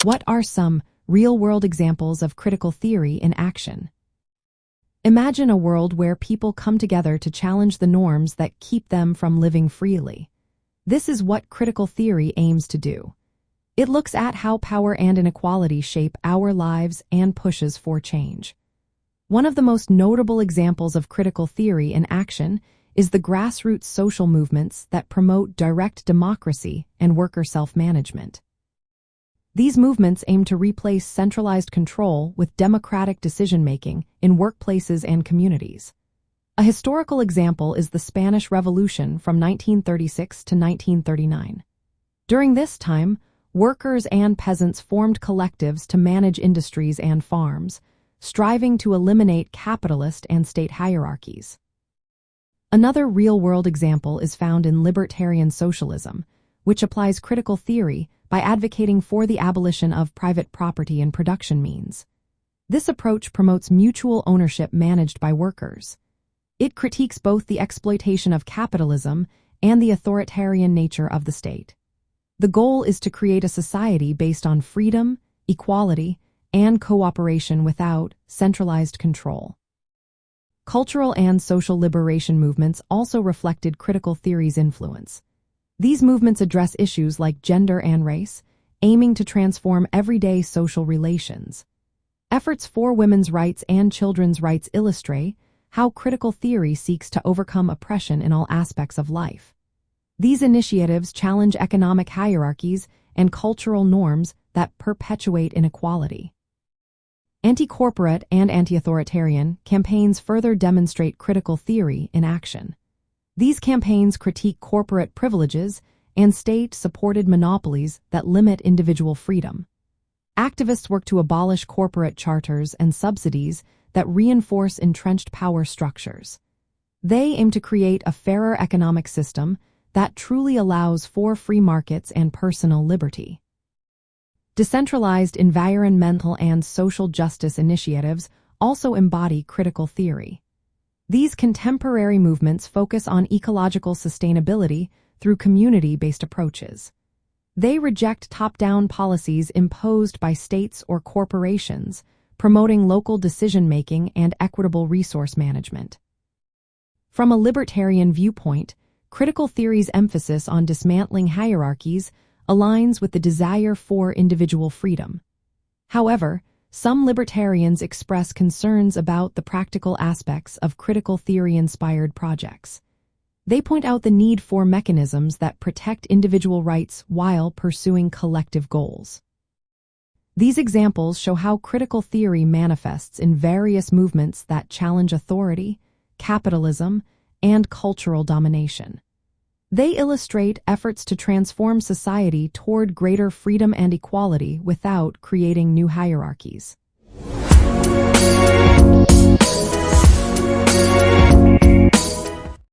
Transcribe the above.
What are some real-world examples of critical theory in action? Imagine a world where people come together to challenge the norms that keep them from living freely. This is what critical theory aims to do. It looks at how power and inequality shape our lives and pushes for change. One of the most notable examples of critical theory in action is the grassroots social movements that promote direct democracy and worker self-management. These movements aim to replace centralized control with democratic decision-making in workplaces and communities. A historical example is the Spanish Revolution from 1936 to 1939. During this time, workers and peasants formed collectives to manage industries and farms, striving to eliminate capitalist and state hierarchies. Another real-world example is found in Libertarian Socialism, which applies critical theory by advocating for the abolition of private property and production means. This approach promotes mutual ownership managed by workers. It critiques both the exploitation of capitalism and the authoritarian nature of the state. The goal is to create a society based on freedom, equality, and cooperation without centralized control. Cultural and social liberation movements also reflected critical theory's influence. These movements address issues like gender and race, aiming to transform everyday social relations. Efforts for women's rights and children's rights illustrate how critical theory seeks to overcome oppression in all aspects of life. These initiatives challenge economic hierarchies and cultural norms that perpetuate inequality. Anti-corporate and anti-authoritarian campaigns further demonstrate critical theory in action. These campaigns critique corporate privileges and state-supported monopolies that limit individual freedom. Activists work to abolish corporate charters and subsidies that reinforce entrenched power structures. They aim to create a fairer economic system that truly allows for free markets and personal liberty. Decentralized environmental and social justice initiatives also embody critical theory. These contemporary movements focus on ecological sustainability through community-based approaches. They reject top-down policies imposed by states or corporations, promoting local decision-making and equitable resource management. From a libertarian viewpoint, critical theory's emphasis on dismantling hierarchies aligns with the desire for individual freedom. However, some libertarians express concerns about the practical aspects of critical theory-inspired projects. They point out the need for mechanisms that protect individual rights while pursuing collective goals. These examples show how critical theory manifests in various movements that challenge authority, capitalism, and cultural domination. They illustrate efforts to transform society toward greater freedom and equality without creating new hierarchies.